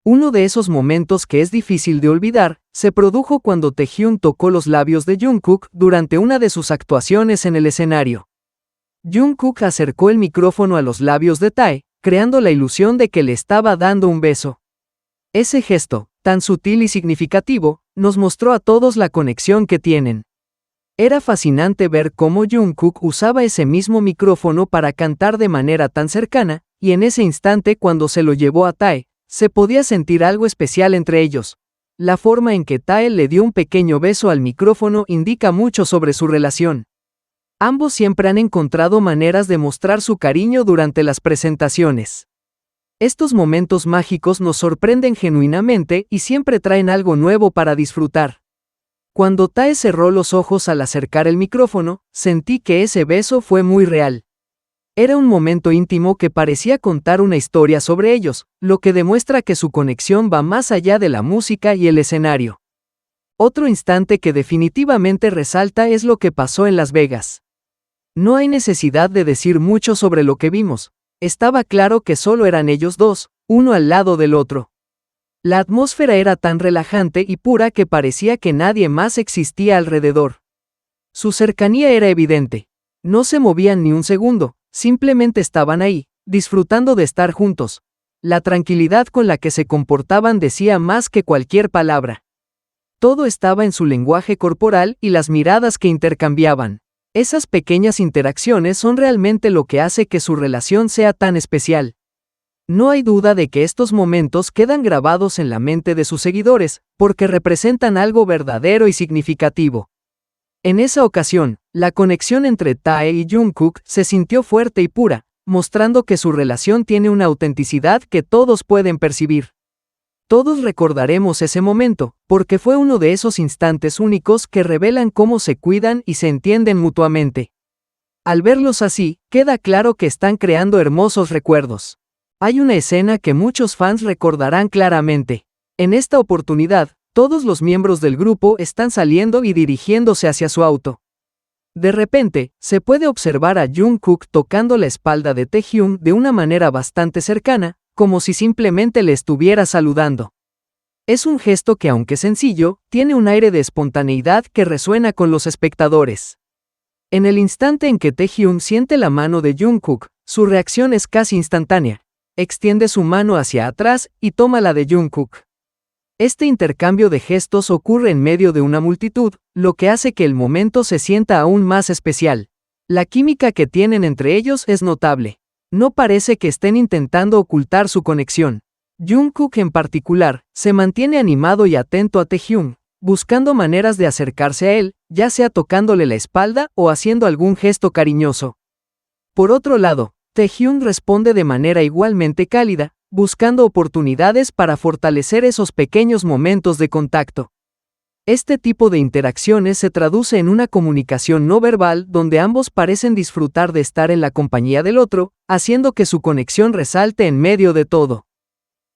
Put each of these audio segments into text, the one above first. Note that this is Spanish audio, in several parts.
Uno de esos momentos que es difícil de olvidar, se produjo cuando Taehyung tocó los labios de Jungkook durante una de sus actuaciones en el escenario. Jungkook acercó el micrófono a los labios de Tae, creando la ilusión de que le estaba dando un beso. Ese gesto, tan sutil y significativo, nos mostró a todos la conexión que tienen. Era fascinante ver cómo Jungkook usaba ese mismo micrófono para cantar de manera tan cercana, y en ese instante cuando se lo llevó a Tae, se podía sentir algo especial entre ellos. La forma en que Tae le dio un pequeño beso al micrófono indica mucho sobre su relación. Ambos siempre han encontrado maneras de mostrar su cariño durante las presentaciones. Estos momentos mágicos nos sorprenden genuinamente y siempre traen algo nuevo para disfrutar. Cuando Tae cerró los ojos al acercar el micrófono, sentí que ese beso fue muy real. Era un momento íntimo que parecía contar una historia sobre ellos, lo que demuestra que su conexión va más allá de la música y el escenario. Otro instante que definitivamente resalta es lo que pasó en Las Vegas. No hay necesidad de decir mucho sobre lo que vimos. Estaba claro que solo eran ellos dos, uno al lado del otro. La atmósfera era tan relajante y pura que parecía que nadie más existía alrededor. Su cercanía era evidente. No se movían ni un segundo, simplemente estaban ahí, disfrutando de estar juntos. La tranquilidad con la que se comportaban decía más que cualquier palabra. Todo estaba en su lenguaje corporal y las miradas que intercambiaban. Esas pequeñas interacciones son realmente lo que hace que su relación sea tan especial. No hay duda de que estos momentos quedan grabados en la mente de sus seguidores, porque representan algo verdadero y significativo. En esa ocasión, la conexión entre Tae y Jungkook se sintió fuerte y pura, mostrando que su relación tiene una autenticidad que todos pueden percibir. Todos recordaremos ese momento, porque fue uno de esos instantes únicos que revelan cómo se cuidan y se entienden mutuamente. Al verlos así, queda claro que están creando hermosos recuerdos. Hay una escena que muchos fans recordarán claramente. En esta oportunidad, todos los miembros del grupo están saliendo y dirigiéndose hacia su auto. De repente, se puede observar a Jungkook tocando la espalda de Taehyung de una manera bastante cercana, como si simplemente le estuviera saludando. Es un gesto que, aunque sencillo, tiene un aire de espontaneidad que resuena con los espectadores. En el instante en que Taehyung siente la mano de Jungkook, su reacción es casi instantánea. Extiende su mano hacia atrás y toma la de Jungkook. Este intercambio de gestos ocurre en medio de una multitud, lo que hace que el momento se sienta aún más especial. La química que tienen entre ellos es notable. No parece que estén intentando ocultar su conexión. Jungkook en particular, se mantiene animado y atento a Taehyung, buscando maneras de acercarse a él, ya sea tocándole la espalda o haciendo algún gesto cariñoso. Por otro lado, Taehyung responde de manera igualmente cálida, buscando oportunidades para fortalecer esos pequeños momentos de contacto. Este tipo de interacciones se traduce en una comunicación no verbal donde ambos parecen disfrutar de estar en la compañía del otro, haciendo que su conexión resalte en medio de todo.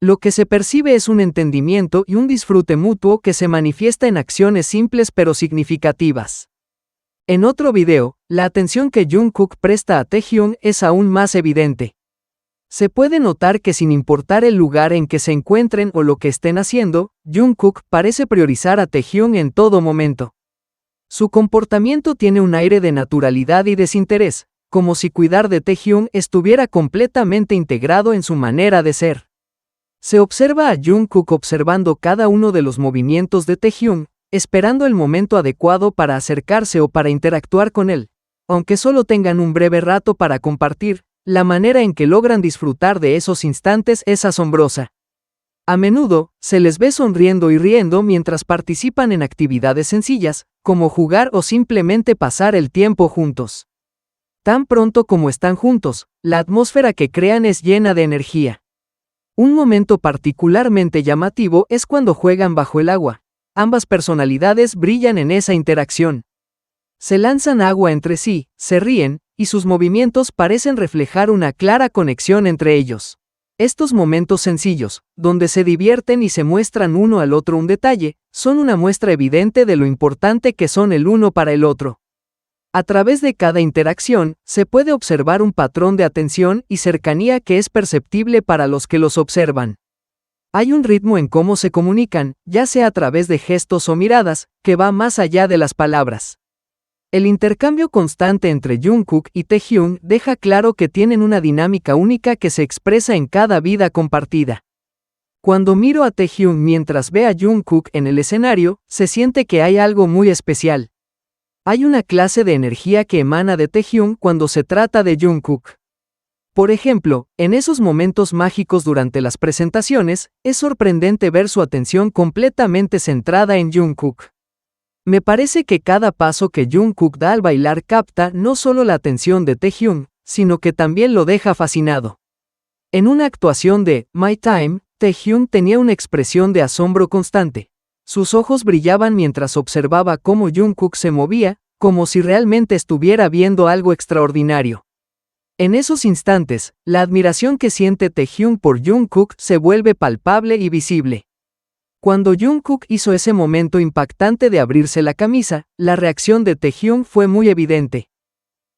Lo que se percibe es un entendimiento y un disfrute mutuo que se manifiesta en acciones simples pero significativas. En otro video, la atención que Jungkook presta a Taehyung es aún más evidente. Se puede notar que sin importar el lugar en que se encuentren o lo que estén haciendo, Jungkook parece priorizar a Taehyung en todo momento. Su comportamiento tiene un aire de naturalidad y desinterés, como si cuidar de Taehyung estuviera completamente integrado en su manera de ser. Se observa a Jungkook observando cada uno de los movimientos de Taehyung, esperando el momento adecuado para acercarse o para interactuar con él. Aunque solo tengan un breve rato para compartir, la manera en que logran disfrutar de esos instantes es asombrosa. A menudo, se les ve sonriendo y riendo mientras participan en actividades sencillas, como jugar o simplemente pasar el tiempo juntos. Tan pronto como están juntos, la atmósfera que crean es llena de energía. Un momento particularmente llamativo es cuando juegan bajo el agua. Ambas personalidades brillan en esa interacción. Se lanzan agua entre sí, se ríen, y sus movimientos parecen reflejar una clara conexión entre ellos. Estos momentos sencillos, donde se divierten y se muestran uno al otro un detalle, son una muestra evidente de lo importante que son el uno para el otro. A través de cada interacción, se puede observar un patrón de atención y cercanía que es perceptible para los que los observan. Hay un ritmo en cómo se comunican, ya sea a través de gestos o miradas, que va más allá de las palabras. El intercambio constante entre Jungkook y Taehyung deja claro que tienen una dinámica única que se expresa en cada vida compartida. Cuando miro a Taehyung mientras ve a Jungkook en el escenario, se siente que hay algo muy especial. Hay una clase de energía que emana de Taehyung cuando se trata de Jungkook. Por ejemplo, en esos momentos mágicos durante las presentaciones, es sorprendente ver su atención completamente centrada en Jungkook. Me parece que cada paso que Jungkook da al bailar capta no solo la atención de Taehyung, sino que también lo deja fascinado. En una actuación de My Time, Taehyung tenía una expresión de asombro constante. Sus ojos brillaban mientras observaba cómo Jungkook se movía, como si realmente estuviera viendo algo extraordinario. En esos instantes, la admiración que siente Taehyung por Jungkook se vuelve palpable y visible. Cuando Jungkook hizo ese momento impactante de abrirse la camisa, la reacción de Taehyung fue muy evidente.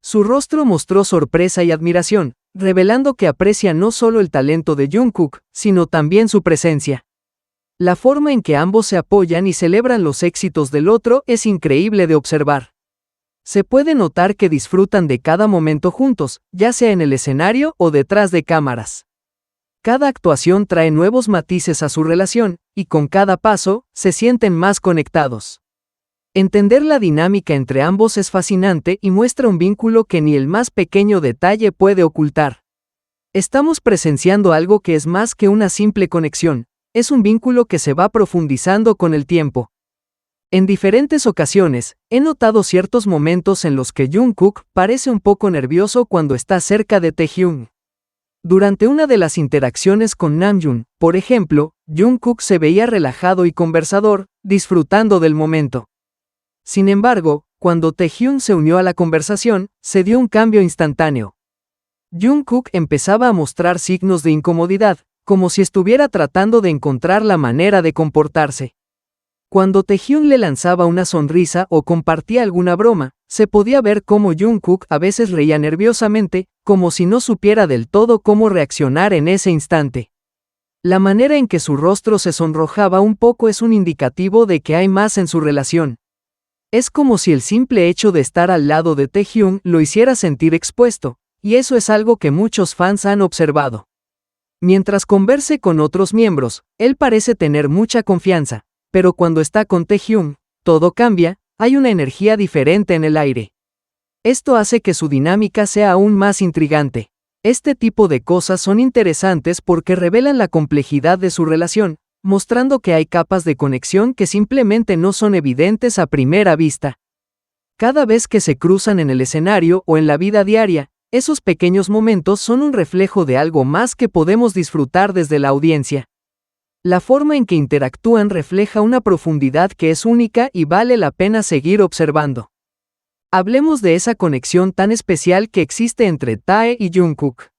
Su rostro mostró sorpresa y admiración, revelando que aprecia no solo el talento de Jungkook, sino también su presencia. La forma en que ambos se apoyan y celebran los éxitos del otro es increíble de observar. Se puede notar que disfrutan de cada momento juntos, ya sea en el escenario o detrás de cámaras. Cada actuación trae nuevos matices a su relación, y con cada paso, se sienten más conectados. Entender la dinámica entre ambos es fascinante y muestra un vínculo que ni el más pequeño detalle puede ocultar. Estamos presenciando algo que es más que una simple conexión, es un vínculo que se va profundizando con el tiempo. En diferentes ocasiones, he notado ciertos momentos en los que Jungkook parece un poco nervioso cuando está cerca de Taehyung. Durante una de las interacciones con Namjoon, por ejemplo, Jungkook se veía relajado y conversador, disfrutando del momento. Sin embargo, cuando Taehyung se unió a la conversación, se dio un cambio instantáneo. Jungkook empezaba a mostrar signos de incomodidad, como si estuviera tratando de encontrar la manera de comportarse. Cuando Taehyung le lanzaba una sonrisa o compartía alguna broma, se podía ver cómo Jungkook a veces reía nerviosamente, como si no supiera del todo cómo reaccionar en ese instante. La manera en que su rostro se sonrojaba un poco es un indicativo de que hay más en su relación. Es como si el simple hecho de estar al lado de Taehyung lo hiciera sentir expuesto, y eso es algo que muchos fans han observado. Mientras converse con otros miembros, él parece tener mucha confianza, pero cuando está con Taehyung, todo cambia, hay una energía diferente en el aire. Esto hace que su dinámica sea aún más intrigante. Este tipo de cosas son interesantes porque revelan la complejidad de su relación, mostrando que hay capas de conexión que simplemente no son evidentes a primera vista. Cada vez que se cruzan en el escenario o en la vida diaria, esos pequeños momentos son un reflejo de algo más que podemos disfrutar desde la audiencia. La forma en que interactúan refleja una profundidad que es única y vale la pena seguir observando. Hablemos de esa conexión tan especial que existe entre Tae y Jungkook.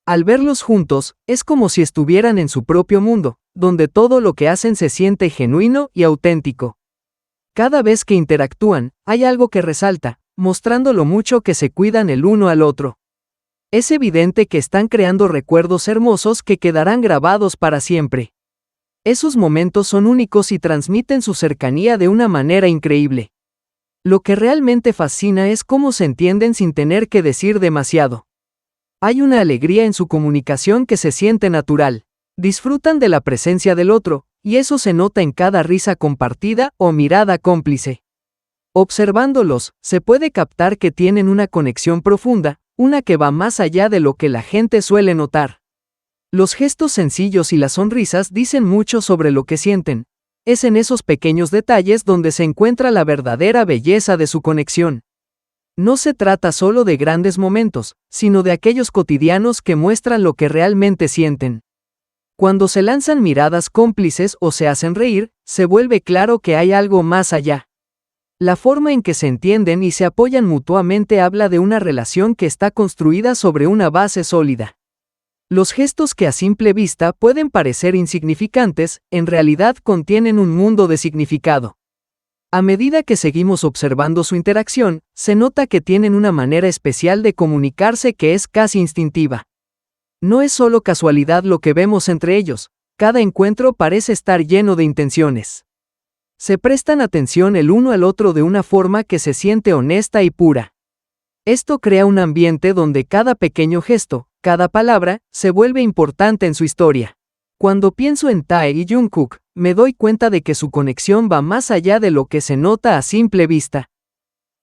Al verlos juntos, es como si estuvieran en su propio mundo, donde todo lo que hacen se siente genuino y auténtico. Cada vez que interactúan, hay algo que resalta, mostrando lo mucho que se cuidan el uno al otro. Es evidente que están creando recuerdos hermosos que quedarán grabados para siempre. Esos momentos son únicos y transmiten su cercanía de una manera increíble. Lo que realmente fascina es cómo se entienden sin tener que decir demasiado. Hay una alegría en su comunicación que se siente natural. Disfrutan de la presencia del otro, y eso se nota en cada risa compartida o mirada cómplice. Observándolos, se puede captar que tienen una conexión profunda, una que va más allá de lo que la gente suele notar. Los gestos sencillos y las sonrisas dicen mucho sobre lo que sienten. Es en esos pequeños detalles donde se encuentra la verdadera belleza de su conexión. No se trata solo de grandes momentos, sino de aquellos cotidianos que muestran lo que realmente sienten. Cuando se lanzan miradas cómplices o se hacen reír, se vuelve claro que hay algo más allá. La forma en que se entienden y se apoyan mutuamente habla de una relación que está construida sobre una base sólida. Los gestos que a simple vista pueden parecer insignificantes, en realidad contienen un mundo de significado. A medida que seguimos observando su interacción, se nota que tienen una manera especial de comunicarse que es casi instintiva. No es solo casualidad lo que vemos entre ellos, Cada encuentro parece estar lleno de intenciones. Se prestan atención el uno al otro de una forma que se siente honesta y pura. Esto crea un ambiente donde cada pequeño gesto, cada palabra, se vuelve importante en su historia. Cuando pienso en Tae y Jungkook, me doy cuenta de que su conexión va más allá de lo que se nota a simple vista.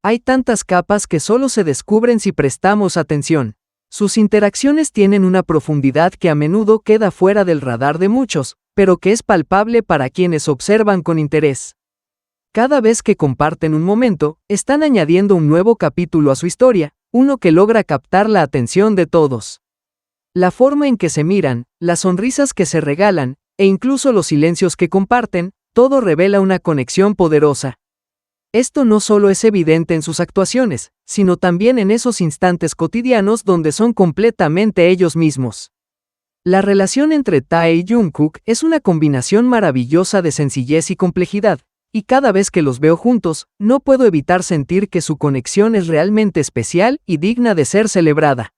Hay tantas capas que solo se descubren si prestamos atención. Sus interacciones tienen una profundidad que a menudo queda fuera del radar de muchos, pero que es palpable para quienes observan con interés. Cada vez que comparten un momento, están añadiendo un nuevo capítulo a su historia, uno que logra captar la atención de todos. La forma en que se miran, las sonrisas que se regalan, e incluso los silencios que comparten, todo revela una conexión poderosa. Esto no solo es evidente en sus actuaciones, sino también en esos instantes cotidianos donde son completamente ellos mismos. La relación entre Tae y Jungkook es una combinación maravillosa de sencillez y complejidad, y cada vez que los veo juntos, no puedo evitar sentir que su conexión es realmente especial y digna de ser celebrada.